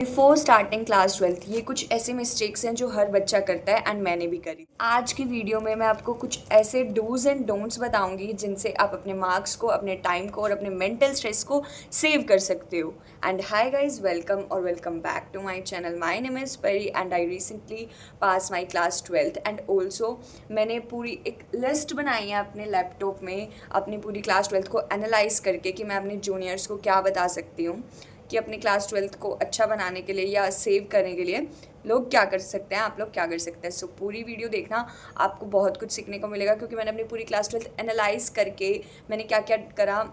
Before starting class 12th ये कुछ ऐसे मिस्टेक्स हैं जो हर बच्चा करता है एंड मैंने भी करी। आज की वीडियो में मैं आपको कुछ ऐसे डूज एंड डोंट्स बताऊंगी जिनसे आप अपने मार्क्स को, अपने टाइम को और अपने मेंटल स्ट्रेस को सेव कर सकते हो। एंड हाय गाइज, वेलकम और welcome back to my channel. My name is Pari and I recently pass my class 12th and also मैंने पूरी एक लिस्ट बनाई है अपने लैपटॉप में अपनी पूरी क्लास 12th को एनालाइज करके कि मैं अपने जूनियर्स को क्या बता सकती हूँ कि अपनी क्लास 12th को अच्छा बनाने के लिए या सेव करने के लिए लोग क्या कर सकते हैं, आप लोग क्या कर सकते हैं। सो पूरी वीडियो देखना, आपको बहुत कुछ सीखने को मिलेगा क्योंकि मैंने अपनी पूरी क्लास 12th एनालाइज करके मैंने क्या क्या करा,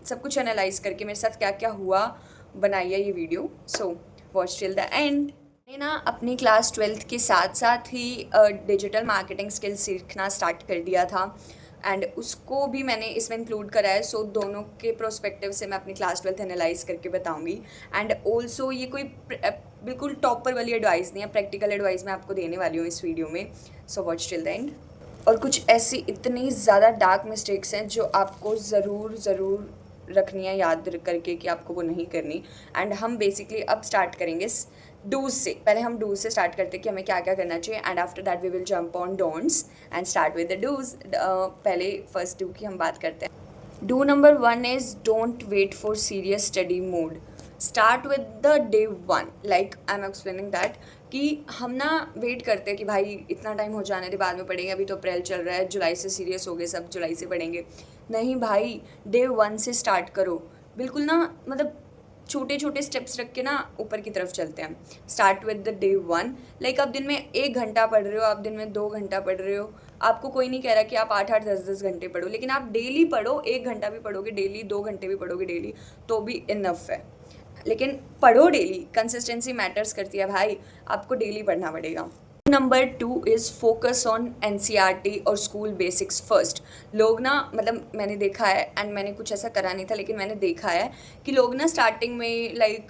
सब कुछ एनालाइज करके मेरे साथ क्या क्या हुआ बनाई है ये video. So watch till the end. मैंने ना अपनी क्लास 12th के साथ साथ ही डिजिटल मार्केटिंग स्किल्स सीखना स्टार्ट कर दिया था एंड उसको भी मैंने इसमें इंक्लूड करा है। सो दोनों के प्रोस्पेक्टिव से मैं अपनी क्लास 12th एनालाइज करके बताऊंगी। एंड ऑल्सो ये कोई बिल्कुल टॉपर वाली एडवाइस नहीं है, प्रैक्टिकल एडवाइस मैं आपको देने वाली हूँ इस वीडियो में। So watch till the end. और कुछ ऐसी इतनी ज़्यादा डार्क मिस्टेक्स हैं जो आपको ज़रूर रखनी है याद करके कि आपको वो नहीं करनी। एंड हम बेसिकली अब स्टार्ट करेंगे डूज से। पहले हम डूज से स्टार्ट करते हैं कि हमें क्या क्या करना चाहिए and after that we will jump on don'ts and start with the dos. पहले फर्स्ट डू की हम बात करते हैं। Do number 1 is don't wait for serious study mode, start with the day 1। Like I am explaining that कि हम ना wait करते हैं कि भाई इतना टाइम हो जाने के बाद में पढ़ेंगे, अभी तो अप्रैल चल रहा है, जुलाई से सीरियस हो गए, सब जुलाई से पढ़ेंगे। नहीं भाई, डे 1 से स्टार्ट करो। बिल्कुल ना, मतलब छोटे छोटे स्टेप्स रख के ना ऊपर की तरफ चलते हैं। Start with the day 1। Like आप दिन में 1 घंटा पढ़ रहे हो, आप दिन में 2 घंटा पढ़ रहे हो, आपको कोई नहीं कह रहा कि आप 8-8 10-10 घंटे पढ़ो, लेकिन आप डेली पढ़ो। 1 घंटा भी पढ़ोगे डेली, 2 घंटे भी पढ़ोगे डेली तो भी इनफ है, लेकिन पढ़ो डेली। कंसिस्टेंसी मैटर्स करती है भाई, आपको डेली पढ़ना पड़ेगा। Number 2 is focus on NCERT और स्कूल बेसिक्स फर्स्ट। लोग ना, मतलब मैंने देखा है एंड मैंने कुछ ऐसा करा नहीं था, लेकिन मैंने देखा है कि लोग ना स्टार्टिंग में लाइक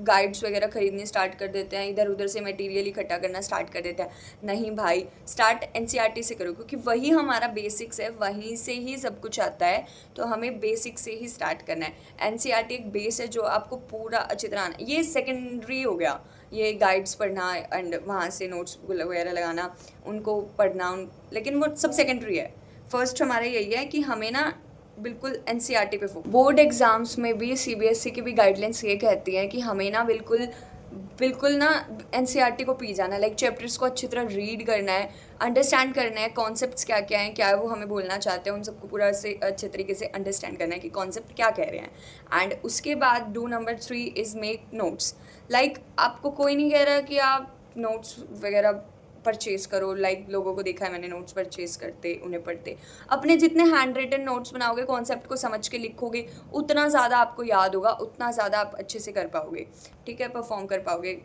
गाइड्स वगैरह खरीदने स्टार्ट कर देते हैं, इधर उधर से मटेरियल इकट्ठा करना स्टार्ट कर देते हैं। नहीं भाई, स्टार्ट एनसीईआरटी से करो क्योंकि वही हमारा बेसिक्स है, वहीं से ही सब कुछ आता है। तो हमें बेसिक से ही स्टार्ट करना है। एनसीईआरटी एक बेस है जो आपको पूरा अच्छी तरह आना। ये सेकेंडरी हो गया, ये गाइड्स पढ़ना एंड वहाँ से नोट्स वगैरह लगाना, उनको पढ़ना लेकिन वो सब सेकेंडरी है। फर्स्ट हमारा यही है कि हमें ना बिल्कुल एनसीईआरटी पे फोकस। बोर्ड एग्जाम्स में भी सीबीएसई की भी गाइडलाइंस ये कहती हैं कि हमें ना बिल्कुल ना एनसीईआरटी को पी जाना है। लाइक चैप्टर्स को अच्छी तरह रीड करना है, अंडरस्टैंड करना है, कॉन्सेप्ट्स क्या क्या हैं, क्या वो हमें बोलना चाहते हैं, उन सबको पूरा से अच्छे तरीके से अंडरस्टैंड करना है कि कॉन्सेप्ट क्या कह रहे हैं। एंड उसके बाद do number 3 is make notes. Like आपको कोई नहीं कह रहा कि आप नोट्स वगैरह परचेज करो। लाइक लोगों को देखा है मैंने नोट्स परचेज करते, उन्हें पढ़ते। अपने जितने हैंड रिटन नोट्स बनाओगे, कॉन्सेप्ट को समझ के लिखोगे, उतना ज़्यादा आपको याद होगा, उतना ज़्यादा आप अच्छे से कर पाओगे, ठीक है, परफॉर्म कर पाओगे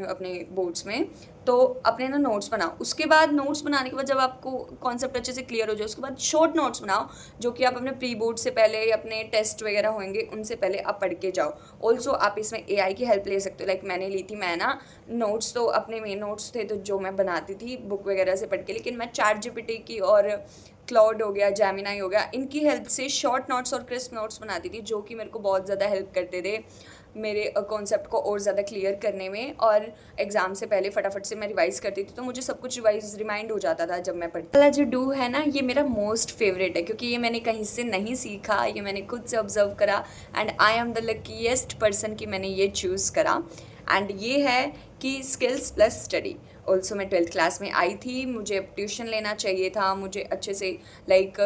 अपने बोर्ड्स में। तो अपने ना नोट्स बनाओ। उसके बाद नोट्स बनाने के बाद जब आपको कॉन्सेप्ट अच्छे से क्लियर हो जाए, उसके बाद शॉर्ट नोट्स बनाओ जो कि आप अपने प्री बोर्ड से पहले, अपने टेस्ट वगैरह होंगे उनसे पहले आप पढ़ के जाओ। ऑल्सो आप इसमें एआई की हेल्प ले सकते हो। लाइक मैंने ली थी, मैं ना नोट्स तो अपने मेन नोट्स थे तो जो मैं बनाती थी बुक वगैरह से पढ़ के, लेकिन मैं चैट जीपीटी की और क्लाउड हो गया, जेमिनाई हो गया, इनकी हेल्प से शॉर्ट नोट्स और क्रिस्प नोट्स बनाती थी जो कि मेरे को बहुत ज़्यादा हेल्प करते थे मेरे कॉन्सेप्ट को और ज़्यादा क्लियर करने में। और एग्ज़ाम से पहले फटाफट से मैं रिवाइज़ करती थी तो मुझे सब कुछ रिमाइंड हो जाता था जब मैं पढ़ती। वाला जो डू है ना, ये मेरा मोस्ट फेवरेट है क्योंकि ये मैंने कहीं से नहीं सीखा, ये मैंने खुद से ऑब्जर्व करा and I am the luckiest person कि मैंने ये चूज़ करा। एंड ये है कि स्किल्स प्लस स्टडी। ऑल्सो मैं 12th क्लास में आई थी, मुझे ट्यूशन लेना चाहिए था, मुझे अच्छे से लाइक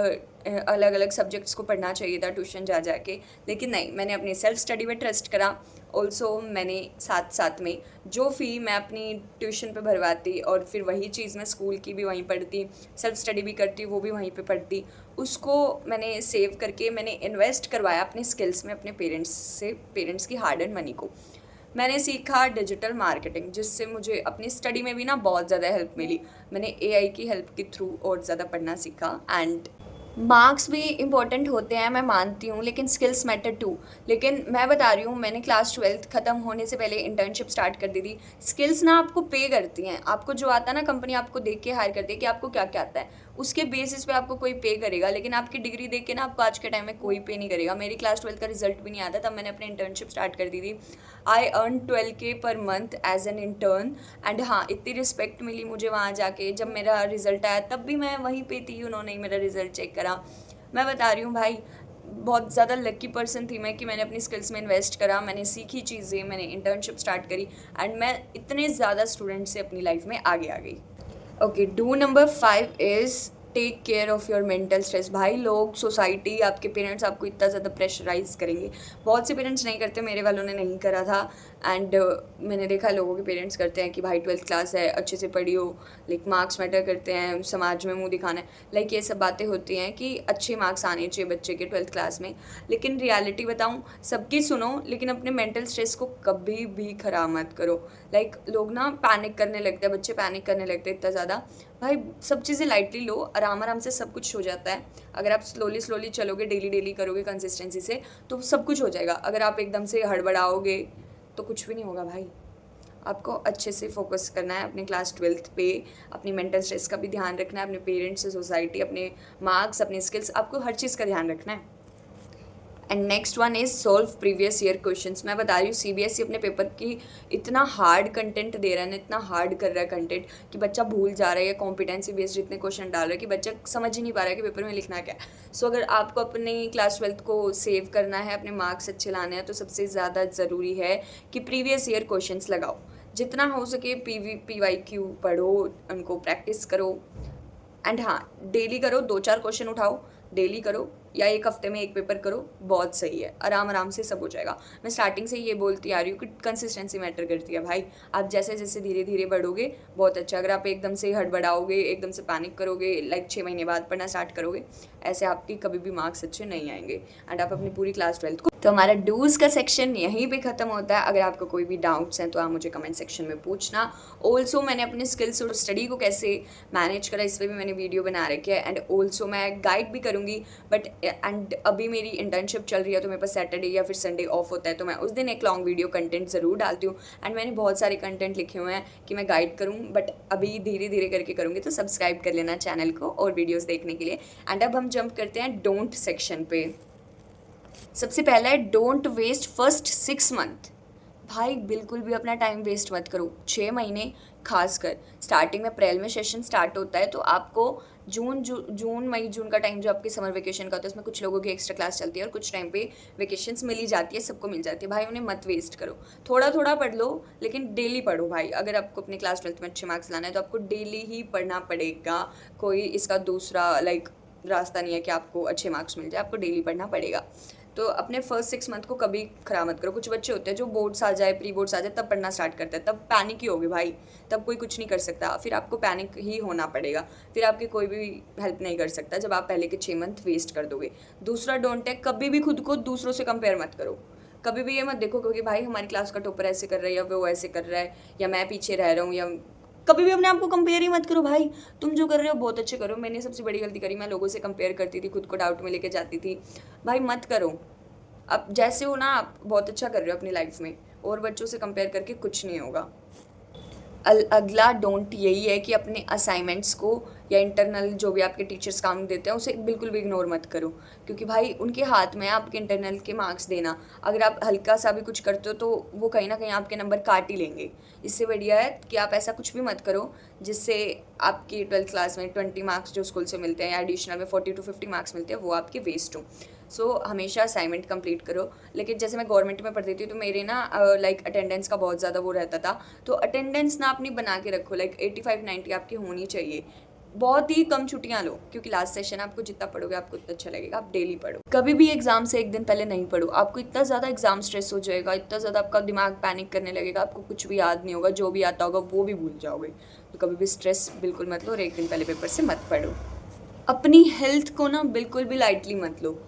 अलग अलग सब्जेक्ट्स को पढ़ना चाहिए था ट्यूशन जा के, लेकिन नहीं, मैंने अपनी सेल्फ स्टडी पे ट्रस्ट करा। ऑल्सो मैंने साथ साथ में जो फ़ी मैं अपनी ट्यूशन पे भरवाती और फिर वही चीज़ मैं स्कूल की भी वहीं पढ़ती, सेल्फ स्टडी भी करती, वो भी वहीं पे पढ़ती, उसको मैंने सेव करके मैंने इन्वेस्ट करवाया अपने स्किल्स में, अपने पेरेंट्स की हार्ड एंड मनी को। मैंने सीखा डिजिटल मार्केटिंग जिससे मुझे अपनी स्टडी में भी ना बहुत ज़्यादा हेल्प मिली। मैंने एआई की हेल्प के थ्रू और ज़्यादा पढ़ना सीखा। एंड मार्क्स भी इम्पॉर्टेंट होते हैं, मैं मानती हूँ, लेकिन स्किल्स मैटर टू। लेकिन मैं बता रही हूँ, मैंने क्लास 12th ख़त्म होने से पहले इंटर्नशिप स्टार्ट कर दी थी। स्किल्स ना आपको पे करती हैं, आपको जो आता है ना, कंपनी आपको देख के हायर करती है कि आपको क्या क्या आता है, उसके बेसिस पे आपको कोई पे करेगा, लेकिन आपकी डिग्री देख के ना आपको आज के टाइम में कोई पे नहीं करेगा। मेरी क्लास 12 का रिजल्ट भी नहीं आता, तब मैंने अपनी इंटर्नशिप स्टार्ट कर दी थी। आई earn 12K per month as an intern. And हाँ, इतनी रिस्पेक्ट मिली मुझे वहाँ जाके। जब मेरा रिजल्ट आया तब भी मैं वहीं पे थी, उन्होंने ही मेरा रिजल्ट चेक करा। मैं बता रही हूँ भाई, बहुत ज़्यादा लकी पर्सन थी मैं कि मैंने अपनी स्किल्स में इन्वेस्ट करा, मैंने सीखी चीज़ें, मैंने इंटर्नशिप स्टार्ट करी एंड मैं इतने ज़्यादा स्टूडेंट से अपनी लाइफ में आगे आ गई। Okay, do number 5 is take care of your mental stress. भाई लोग, सोसाइटी, आपके पेरेंट्स आपको इतना ज़्यादा प्रेशराइज़ करेंगे। बहुत से पेरेंट्स नहीं करते, मेरे वालों ने नहीं करा था। एंड मैंने देखा लोगों के पेरेंट्स करते हैं कि भाई 12th क्लास है, अच्छे से पढ़ी हो, लाइक मार्क्स मैटर करते हैं, समाज में मुंह दिखाना है, लाइक ये सब बातें होती हैं कि अच्छे मार्क्स आने चाहिए बच्चे के 12th क्लास में। लेकिन रियलिटी बताऊँ, सबकी सुनो, लेकिन अपने मेंटल स्ट्रेस को कभी भी ख़राब मत करो। लाइक लोग ना पैनिक करने लगते हैं, बच्चे पैनिक करने लगते हैं इतना ज़्यादा। भाई सब चीज़ें लाइटली लो, आराम आराम से सब कुछ हो जाता है। अगर आप स्लोली चलोगे, डेली करोगे कंसिस्टेंसी से, तो सब कुछ हो जाएगा। अगर आप एकदम से हड़बड़ाओगे तो कुछ भी नहीं होगा भाई। आपको अच्छे से फोकस करना है अपने क्लास 12th पे, अपनी मेंटल स्ट्रेस का भी ध्यान रखना है, अपने पेरेंट्स से, सोसाइटी, अपने मार्क्स, अपने स्किल्स, आपको हर चीज़ का ध्यान रखना है। And next one is solve previous year questions. मैं बता रही हूँ, CBSE अपने पेपर की इतना हार्ड कंटेंट दे रहा है ना, इतना हार्ड कर रहा है कंटेंट कि बच्चा भूल जा रहा है, या कॉम्पिटेंसी बेस्ड इतने क्वेश्चन डाल रहा है कि बच्चा समझ ही नहीं पा रहा है कि पेपर में लिखना क्या है। सो अगर आपको अपनी क्लास 12th को सेव करना है, अपने मार्क्स अच्छे लाने हैं, तो सबसे ज़्यादा ज़रूरी है कि प्रीवियस ईयर क्वेश्चंस लगाओ। जितना हो सके PYQ पढ़ो, उनको प्रैक्टिस करो। एंड हाँ, डेली करो, 2-4 क्वेश्चन उठाओ, डेली करो, या एक हफ्ते में एक पेपर करो, बहुत सही है। आराम से सब हो जाएगा। मैं स्टार्टिंग से ये बोलती आ रही हूँ कि कंसिस्टेंसी मैटर करती है भाई। आप जैसे जैसे धीरे बढ़ोगे, बहुत अच्छा। अगर आप एकदम से हड़बड़ाओगे, एकदम से पैनिक करोगे, लाइक 6 महीने बाद पढ़ना स्टार्ट करोगे, ऐसे आपकी कभी भी मार्क्स अच्छे नहीं आएंगे। एंड आप अपनी पूरी क्लास 12th को, तो हमारा डूज़ का सेक्शन यहीं पे ख़त्म होता है। अगर आपको कोई भी डाउट्स हैं तो आप मुझे कमेंट सेक्शन में पूछना। ऑल्सो मैंने अपने स्किल्स और स्टडी को कैसे मैनेज करा, इस पर भी मैंने वीडियो बना रखी है। एंड ऑल्सो मैं गाइड भी करूँगी, बट एंड अभी मेरी इंटर्नशिप चल रही है, तो मेरे पास सैटरडे या फिर संडे ऑफ होता है, तो मैं उस दिन एक लॉन्ग वीडियो कंटेंट ज़रूर डालती हूँ। एंड मैंने बहुत सारे कंटेंट लिखे हुए हैं कि मैं गाइड करूँ, बट अभी धीरे करके करूँगी। तो सब्सक्राइब कर लेना चैनल को और वीडियोज़ देखने के लिए। एंड अब हम जंप करते हैं डोंट सेक्शन पे। सबसे पहला है डोंट वेस्ट फर्स्ट 6 मंथ। भाई बिल्कुल भी अपना टाइम वेस्ट मत करो। 6 महीने, खासकर स्टार्टिंग में अप्रैल में सेशन स्टार्ट होता है, तो आपको जून मई जून का टाइम जो आपकी समर वेकेशन का होता है, उसमें कुछ लोगों की एक्स्ट्रा क्लास चलती है और कुछ टाइम पे वेकेशंस मिल ही जाती है, सबको मिल जाती है। भाई उन्हें मत वेस्ट करो, थोड़ा पढ़ लो, लेकिन डेली पढ़ो भाई। अगर आपको अपनी क्लास 12th में अच्छे मार्क्स लाना है तो आपको डेली ही पढ़ना पड़ेगा। कोई इसका दूसरा रास्ता नहीं है कि आपको अच्छे मार्क्स मिल जाए, आपको डेली पढ़ना पड़ेगा। तो अपने फर्स्ट 6 मंथ को कभी ख़राब मत करो। कुछ बच्चे होते हैं जो बोर्ड्स आ जाए, प्री बोर्ड्स आ जाए, तब पढ़ना स्टार्ट करते हैं, तब पैनिक ही होगे भाई, तब कोई कुछ नहीं कर सकता, फिर आपको पैनिक ही होना पड़ेगा, फिर आपकी कोई भी हेल्प नहीं कर सकता जब आप पहले के 6 मंथ वेस्ट कर दोगे। दूसरा डोंट है, कभी भी खुद को दूसरों से कंपेयर मत करो। कभी भी ये मत देखो क्योंकि भाई हमारी क्लास का टॉपर ऐसे कर रहा है, या वो ऐसे कर रहा है, या मैं पीछे रह रहा हूँ, या कभी भी अपने आप को कंपेयर ही मत करो भाई। तुम जो कर रहे हो बहुत अच्छे करो। मैंने सबसे बड़ी गलती करी, मैं लोगों से कंपेयर करती थी, खुद को डाउट में लेके जाती थी। भाई मत करो। अब जैसे हो ना, आप बहुत अच्छा कर रहे हो अपनी लाइफ में, और बच्चों से कंपेयर करके कुछ नहीं होगा। अगला डोंट यही है कि अपने असाइनमेंट्स को या इंटरनल जो भी आपके टीचर्स काम देते हैं उसे बिल्कुल भी इग्नोर मत करो, क्योंकि भाई उनके हाथ में है आपके इंटरनल के मार्क्स देना। अगर आप हल्का सा भी कुछ करते हो तो वो कहीं ना कहीं आपके नंबर काट ही लेंगे। इससे बढ़िया है कि आप ऐसा कुछ भी मत करो जिससे आपकी 12th क्लास में 20 मार्क्स जो स्कूल से मिलते हैं, या एडिशनल में 40 to 50 मार्क्स मिलते हैं, वो आपके वेस्ट हो। सो हमेशा असाइनमेंट कंप्लीट करो। लेकिन जैसे मैं गवर्नमेंट में पढ़ती थी तो मेरे ना अटेंडेंस का बहुत ज़्यादा वो रहता था, तो अटेंडेंस ना अपनी बना के रखो, 85-90 आपकी होनी चाहिए। बहुत ही कम छुट्टियां लो, क्योंकि लास्ट सेशन आपको जितना पढ़ोगे आपको उतना अच्छा लगेगा। आप डेली पढ़ो, कभी भी एग्जाम से एक दिन पहले नहीं पढ़ो। आपको इतना ज़्यादा एग्जाम स्ट्रेस हो जाएगा, इतना ज़्यादा आपका दिमाग पैनिक करने लगेगा, आपको कुछ भी याद नहीं होगा, जो भी आता होगा वो भी भूल जाओगे। तो कभी भी स्ट्रेस बिल्कुल मत लो और एक दिन पहले पेपर से मत पढ़ो। अपनी हेल्थ को ना बिल्कुल भी लाइटली मत लो।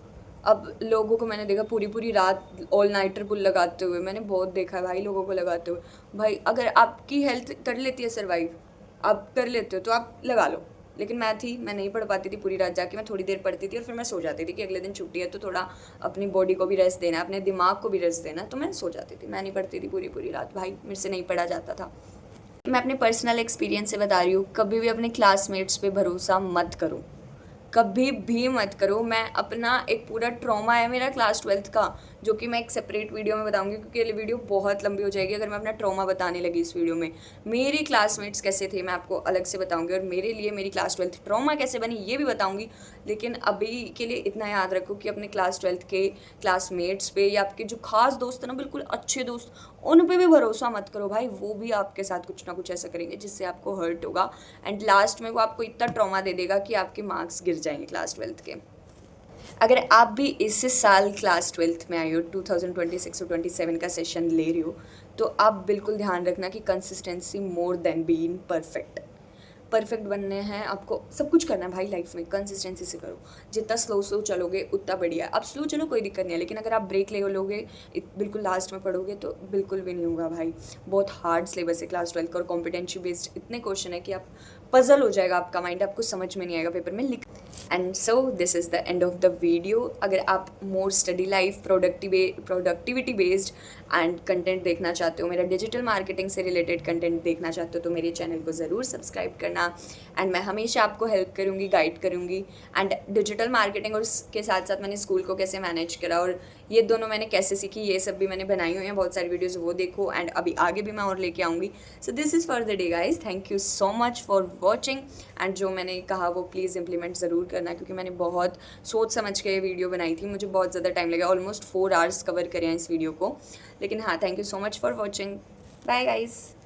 अब लोगों को मैंने देखा पूरी रात ऑल नाइटर पुल लगाते हुए, मैंने बहुत देखा है भाई लोगों को लगाते हुए। भाई अगर आपकी हेल्थ कर लेती है सर्वाइव, आप कर लेते हो तो आप लगा लो। लेकिन मैं नहीं पढ़ पाती थी पूरी रात जाके, मैं थोड़ी देर पढ़ती थी और फिर मैं सो जाती थी कि अगले दिन छुट्टी है तो थोड़ा अपनी बॉडी को भी रेस्ट देना है, अपने दिमाग को भी रेस्ट देना है, तो मैं सो जाती थी। मैं नहीं पढ़ती थी पूरी रात भाई, मेरे से नहीं पढ़ा जाता था। मैं अपने पर्सनल एक्सपीरियंस से बता रही हूँ, कभी भी अपने क्लासमेट्स पे भरोसा मत करो। कभी भी मत करो। मैं अपना एक पूरा ट्रॉमा है मेरा क्लास 12th का, जो कि मैं एक सेपरेट वीडियो में बताऊंगी, क्योंकि ये वीडियो बहुत लंबी हो जाएगी अगर मैं अपना ट्रॉमा बताने लगी इस वीडियो में। मेरी क्लासमेट्स कैसे थे मैं आपको अलग से बताऊंगी, और मेरे लिए मेरी क्लास 12th ट्रॉमा कैसे बनी ये भी बताऊंगी। लेकिन अभी के लिए इतना याद रखो कि अपने क्लास 12th के क्लासमेट्स पे या आपके जो खास दोस्त हैं ना, बिल्कुल अच्छे दोस्त, उन पे भी भरोसा मत करो भाई। वो भी आपके साथ कुछ ना कुछ ऐसा करेंगे जिससे आपको हर्ट होगा, एंड लास्ट में वो आपको इतना ट्रॉमा दे देगा कि आपके मार्क्स गिर जाएंगे क्लास 12th के। अगर आप भी इस साल क्लास 12th में आई हो, 2026 और 27 का सेशन ले रही हो, तो आप बिल्कुल ध्यान रखना कि consistency more than being perfect. Perfect बनने हैं आपको, सब कुछ करना है भाई लाइफ में, कंसिस्टेंसी से करो। जितना स्लो चलोगे उतना बढ़िया है। आप स्लो चलो कोई दिक्कत नहीं है, लेकिन अगर आप ब्रेक ले लोगे, बिल्कुल लास्ट में पढ़ोगे, तो बिल्कुल भी नहीं होगा भाई। बहुत हार्ड सिलेबस है क्लास 12 का, और कॉम्पिटेंसी बेस्ड इतने क्वेश्चन है कि आप पजल हो जाएगा आपका माइंड, आपको समझ में नहीं आएगा पेपर में लिख। And so this is the end of the video. अगर आप more study life productivity based and content देखना चाहते हो, मेरा डिजिटल मार्केटिंग से रिलेटेड कंटेंट देखना चाहते हो, तो मेरे चैनल को ज़रूर सब्सक्राइब करना। एंड मैं हमेशा आपको हेल्प करूँगी, गाइड करूँगी। एंड डिजिटल मार्केटिंग और उसके साथ साथ मैंने स्कूल को कैसे मैनेज करा और ये दोनों मैंने कैसे सीखी, ये सब भी मैंने बनाई हुई हैं बहुत सारी वीडियोज़, वो देखो। एंड अभी आगे भी मैं और लेके आऊँगी। So this is for the day guys, thank you so much for watching. And जो मैंने कहा वो प्लीज़ इंप्लीमेंट ज़रूर करना, क्योंकि मैंने बहुत सोच समझ के ये वीडियो बनाई थी। मुझे बहुत ज़्यादा टाइम लगा, ऑलमोस्ट 4 आवर्स कवर करे हैं इस वीडियो को। लेकिन हाँ, thank you so much for watching. Bye guys.